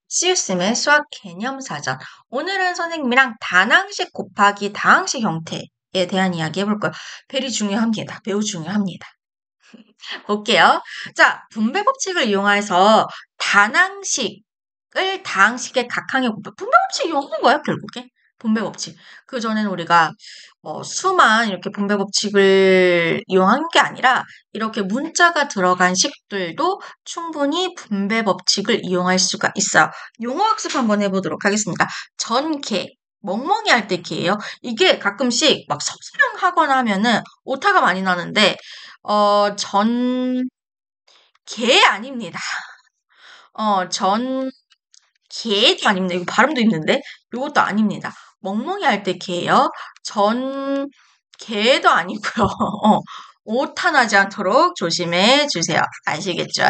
시우쌤의 수학 개념사전. 오늘은 선생님이랑 다항식 곱하기 다항식 형태에 대한 이야기 해볼 거예요. very 중요합니다. 매우 중요합니다. 볼게요. 자, 분배 법칙을 이용해서 다항식을 다항식의 각항에 곱해. 분배 법칙이 없는 거예요, 결국에. 분배 법칙. 그 전에는 우리가 수만 이렇게 분배 법칙을 이용한 게 아니라 이렇게 문자가 들어간 식들도 충분히 분배 법칙을 이용할 수가 있어요. 용어 학습 한번 해보도록 하겠습니다. 전개. 멍멍이 할 때 개예요. 이게 가끔씩 막 서술형 하거나 하면은 오타가 많이 나는데 개 아닙니다. 개도 아닙니다. 이거 발음도 힘든데? 이것도 아닙니다. 멍멍이 할 때 개예요. 개도 아니고요. 오타 나지 않도록 조심해 주세요. 아시겠죠?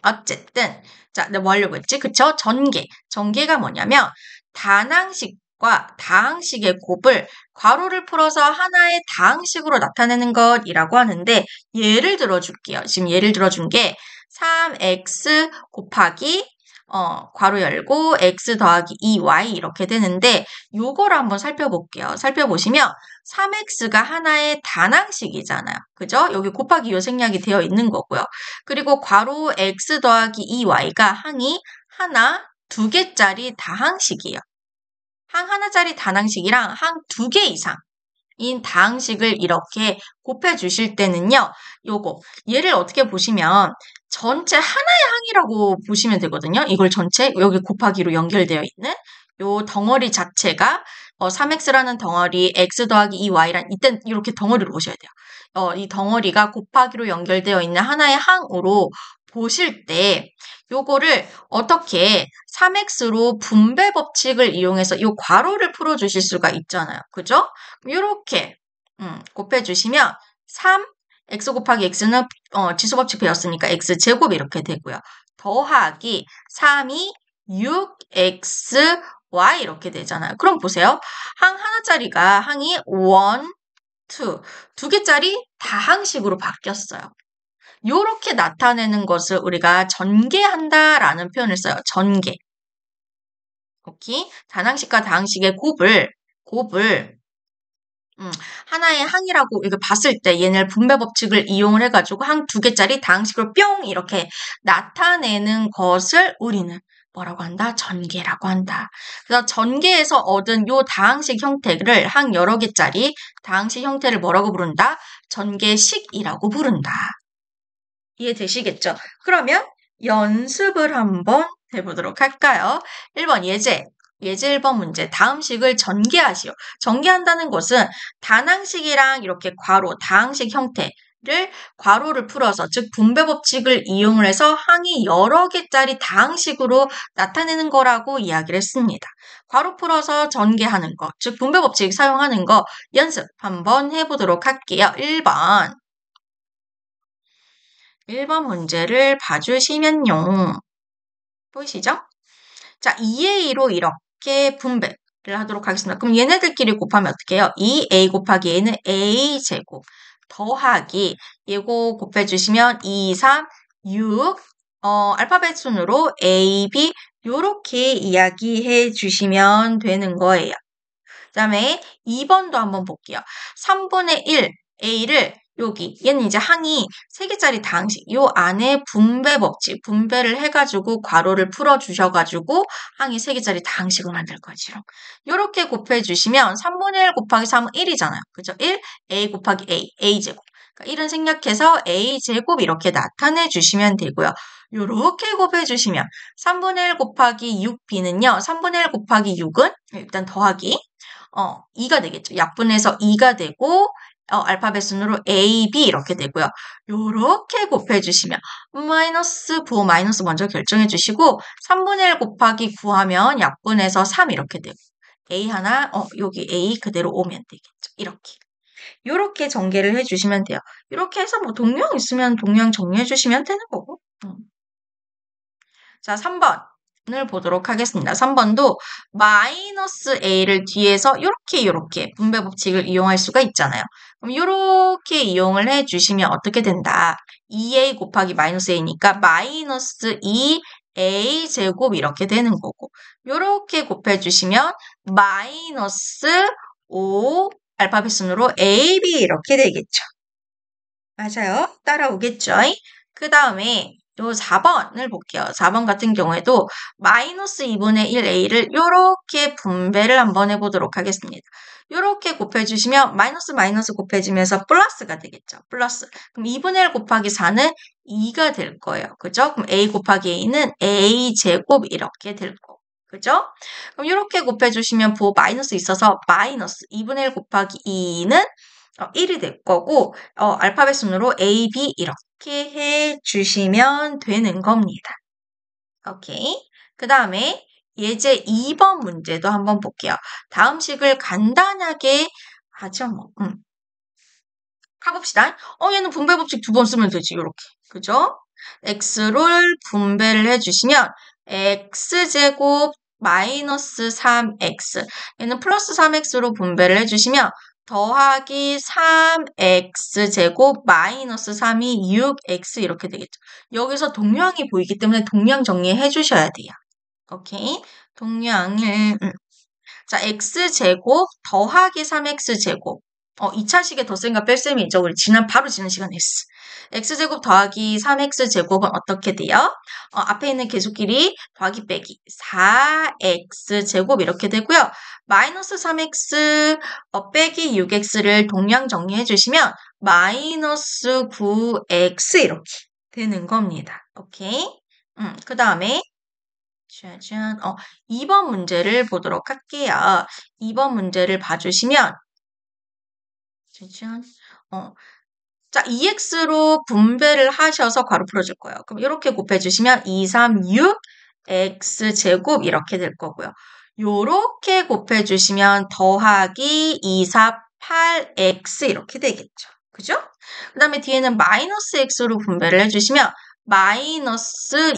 어쨌든 자, 내가 뭐 하려고 했지? 그쵸? 전개. 전개가 뭐냐면 단항식과 다항식의 곱을 괄호를 풀어서 하나의 다항식으로 나타내는 것이라고 하는데 예를 들어줄게요. 지금 예를 들어준 게 3x 곱하기 괄호 열고 x 더하기 2y 이렇게 되는데 요거를 한번 살펴볼게요. 살펴보시면 3x가 하나의 단항식이잖아요. 그죠? 여기 곱하기 요 생략이 되어 있는 거고요. 그리고 괄호 x 더하기 2y가 항이 하나, 두 개짜리 다항식이에요. 항 하나짜리 다항식이랑 항 두 개 이상인 다항식을 이렇게 곱해 주실 때는요. 요거 얘를 어떻게 보시면 전체 하나의 항이라고 보시면 되거든요. 이걸 전체 여기 곱하기로 연결되어 있는 요 덩어리 자체가 3x라는 덩어리 x 더하기 2y란 이땐 이렇게 덩어리로 보셔야 돼요. 이 덩어리가 곱하기로 연결되어 있는 하나의 항으로 보실 때 요거를 어떻게 3x로 분배 법칙을 이용해서 요 괄호를 풀어주실 수가 있잖아요. 그죠? 요렇게 곱해주시면 3 x 곱하기 x는 지수법칙 배웠으니까 x제곱 이렇게 되고요. 더하기 3이 6xy 이렇게 되잖아요. 그럼 보세요. 항 하나짜리가 항이 1, 2, 두 개짜리 다항식으로 바뀌었어요. 요렇게 나타내는 것을 우리가 전개한다라는 표현을 써요. 전개. 오케이? 단항식과 다항식의 곱을 하나의 항이라고 이거 봤을 때 얘네를 분배 법칙을 이용을 해가지고 항 두 개짜리 다항식으로 뿅 이렇게 나타내는 것을 우리는 뭐라고 한다? 전개라고 한다. 그래서 전개에서 얻은 요 다항식 형태를 항 여러 개짜리 다항식 형태를 뭐라고 부른다? 전개식이라고 부른다. 이해되시겠죠? 그러면 연습을 한번 해보도록 할까요? 1번 예제 1번 문제. 다음식을 전개하시오. 전개한다는 것은 단항식이랑 이렇게 괄호, 다항식 형태를 괄호를 풀어서 즉 분배 법칙을 이용을 해서 항이 여러 개짜리 다항식으로 나타내는 거라고 이야기를 했습니다. 괄호 풀어서 전개하는 거, 즉 분배 법칙 사용하는 거 연습 한번 해보도록 할게요. 1번 문제를 봐주시면요. 보이시죠? 자, 2의 2로 이렇게 분배를 하도록 하겠습니다. 그럼 얘네들끼리 곱하면 어떻게 해요? 2a 곱하기 a는 a제곱 더하기 얘고 곱해주시면 2, 3, 6 알파벳 순으로 a, b 요렇게 이야기해 주시면 되는 거예요. 그 다음에 2번도 한번 볼게요. 3분의 1 a를 여기 얘는 이제 항이 3개짜리 다항식 요 안에 분배 법칙 분배를 해가지고 괄호를 풀어주셔가지고 항이 3개짜리 다항식을 만들 거죠. 요렇게 곱해주시면 3분의 1 곱하기 3은 1이잖아요. 그죠? 1 a 곱하기 a제곱 그러니까 1은 생략해서 a제곱 이렇게 나타내 주시면 되고요. 요렇게 곱해주시면 3분의 1 곱하기 6b는요. 3분의 1 곱하기 6은 일단 더하기 2가 되겠죠. 약분해서 2가 되고 알파벳 순으로 A, B 이렇게 되고요. 요렇게 곱해주시면 마이너스 부호 마이너스 먼저 결정해주시고 3분의 1 곱하기 9 하면 약분해서 3 이렇게 되고 A 하나 여기 A 그대로 오면 되겠죠. 이렇게. 요렇게 전개를 해주시면 돼요. 이렇게 해서 뭐 동량 있으면 동량 정리해주시면 되는 거고. 자, 3번. 을 보도록 하겠습니다. 3번도 마이너스 a를 뒤에서 이렇게 분배 법칙을 이용할 수가 있잖아요. 그럼 이렇게 이용을 해주시면 어떻게 된다? 2a 곱하기 마이너스 a니까 마이너스 2a 제곱 이렇게 되는 거고 이렇게 곱해주시면 마이너스 5 알파벳 순으로 ab 이렇게 되겠죠. 맞아요. 따라오겠죠? 그 다음에 요 4번을 볼게요. 4번 같은 경우에도 마이너스 2분의 1a를 이렇게 분배를 한번 해보도록 하겠습니다. 이렇게 곱해주시면 마이너스 마이너스 곱해지면서 플러스가 되겠죠. 플러스. 그럼 2분의 1 곱하기 4는 2가 될 거예요. 그죠? 그럼 a 곱하기 a는 a 제곱 이렇게 될 거고. 그죠? 그럼 이렇게 곱해주시면 마이너스 있어서 마이너스 2분의 1 곱하기 2는 1이 될 거고 알파벳 순으로 A, B 이렇게 해주시면 되는 겁니다. 오케이. 그 다음에 예제 2번 문제도 한번 볼게요. 다음 식을 간단하게 하죠. 가봅시다. 얘는 분배 법칙 2번 쓰면 되지. 이렇게. 그죠? x를 분배를 해주시면 x제곱 마이너스 3x 얘는 플러스 3x로 분배를 해주시면 더하기 3x제곱 마이너스 3이 6x 이렇게 되겠죠. 여기서 동량이 보이기 때문에 동량 정리해 주셔야 돼요. 오케이? 동량을 자, x제곱 더하기 3x제곱 2차식에 덧셈과 뺄셈이죠. 우리 바로 지난 시간에 했어. x제곱 더하기 3x제곱은 어떻게 돼요? 앞에 있는 계수끼리 더하기 빼기 4x제곱 이렇게 되고요. 마이너스 3x 빼기 6x를 동량 정리해 주시면 마이너스 9x 이렇게 되는 겁니다. 오케이? 그 다음에 짜잔. 2번 문제를 보도록 할게요. 2번 문제를 봐주시면 짜잔. 자, 2x로 분배를 하셔서 괄호 풀어줄 거예요. 그럼 이렇게 곱해주시면 2, 3, 6 x제곱 이렇게 될 거고요. 요렇게 곱해주시면 더하기 2, 4, 8x 이렇게 되겠죠. 그죠? 그 다음에 뒤에는 마이너스 x로 분배를 해주시면 마이너스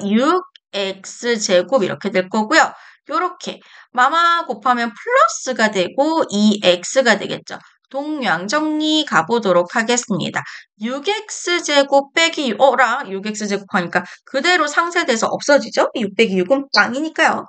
6x제곱 이렇게 될 거고요. 요렇게 마마 곱하면 플러스가 되고 2x가 되겠죠. 동량 정리 가보도록 하겠습니다. 6x제곱 빼기 6x제곱 하니까 그대로 상쇄돼서 없어지죠? 6 빼기 6은 빵이니까요.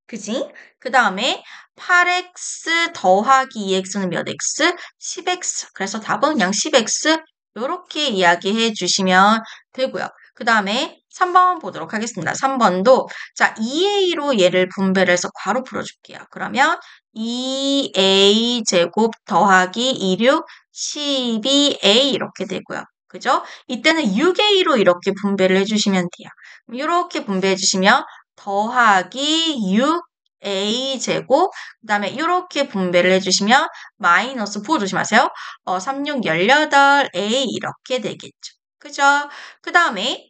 그지? 그 다음에 8x 더하기 2x는 몇 x? 10x. 그래서 답은 그냥 10x 이렇게 이야기해 주시면 되고요. 그 다음에 3번 보도록 하겠습니다. 3번도 자 2a로 얘를 분배를 해서 괄호 풀어줄게요. 그러면 2a 제곱 더하기 26 12a 이렇게 되고요. 그죠? 이때는 6a로 이렇게 분배를 해주시면 돼요. 이렇게 분배해 주시면 더하기 6a 제곱 그 다음에 이렇게 분배를 해주시면 마이너스 9 조심하세요. 3, 6, 18a 이렇게 되겠죠. 그죠? 그 다음에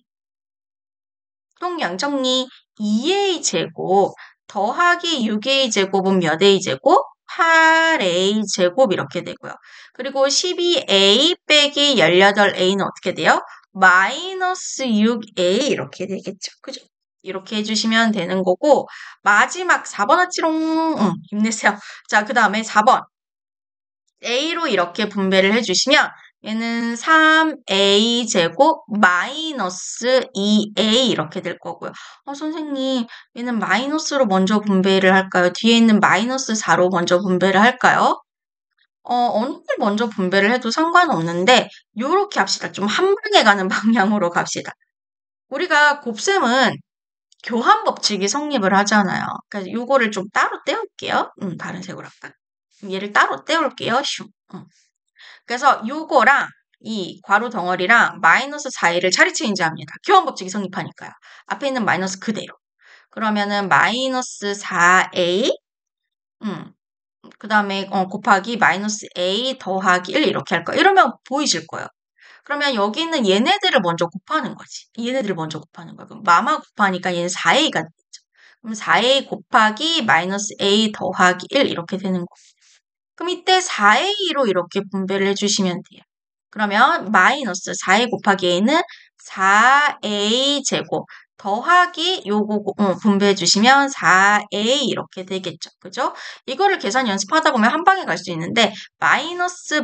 동량 정리 2a 제곱 더하기 6a 제곱은 몇 a 제곱? 8a 제곱 이렇게 되고요. 그리고 12a 빼기 18a는 어떻게 돼요? 마이너스 6a 이렇게 되겠죠. 그죠? 이렇게 해주시면 되는 거고 마지막 4번 아치롱 힘내세요. 자, 그 다음에 4번 a로 이렇게 분배를 해주시면 얘는 3a 제곱 마이너스 2a 이렇게 될 거고요. 선생님 얘는 마이너스로 먼저 분배를 할까요? 뒤에 있는 마이너스 4로 먼저 분배를 할까요? 어느 걸 먼저 분배를 해도 상관없는데 요렇게 합시다. 좀 한 방에 가는 방향으로 갑시다. 우리가 곱셈은 교환 법칙이 성립을 하잖아요. 그래서 요거를 좀 따로 떼올게요. 다른 색으로 할까? 얘를 따로 떼올게요. 슝. 그래서 요거랑 이 괄호 덩어리랑 마이너스 4a를 자리 체인지합니다. 교환 법칙이 성립하니까요. 앞에 있는 마이너스 그대로. 그러면은 마이너스 4a 그 다음에 곱하기 마이너스 a 더하기 1 이렇게 할 거예요. 이러면 보이실 거예요. 그러면 여기 있는 얘네들을 먼저 곱하는 거지. 얘네들을 먼저 곱하는 거예요. 그럼 마마 곱하니까 얘는 4a가 되겠죠. 그럼 4a 곱하기 마이너스 a 더하기 1 이렇게 되는 거예요. 그럼 이때 4a로 이렇게 분배를 해주시면 돼요. 그러면 마이너스 4a 곱하기 a는 4a 제곱 더하기 요거 분배해 주시면 4a 이렇게 되겠죠. 그죠? 이거를 계산 연습하다 보면 한 방에 갈 수 있는데 마이너스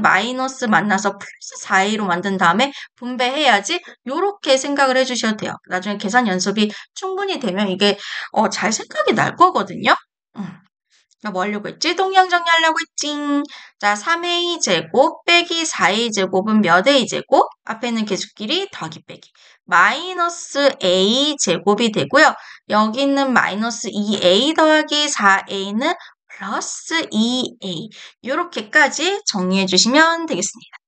만나서 플러스 4a로 만든 다음에 분배해야지 요렇게 생각을 해주셔도 돼요. 나중에 계산 연습이 충분히 되면 이게 잘 생각이 날 거거든요. 뭐 하려고 했지? 동량 정리하려고 했지. 자, 3a 제곱 빼기 4a 제곱은 몇 a 제곱? 앞에 있는 계수끼리 더하기 빼기. 마이너스 a 제곱이 되고요. 여기 있는 마이너스 2a 더하기 4a는 플러스 2a. 이렇게까지 정리해 주시면 되겠습니다.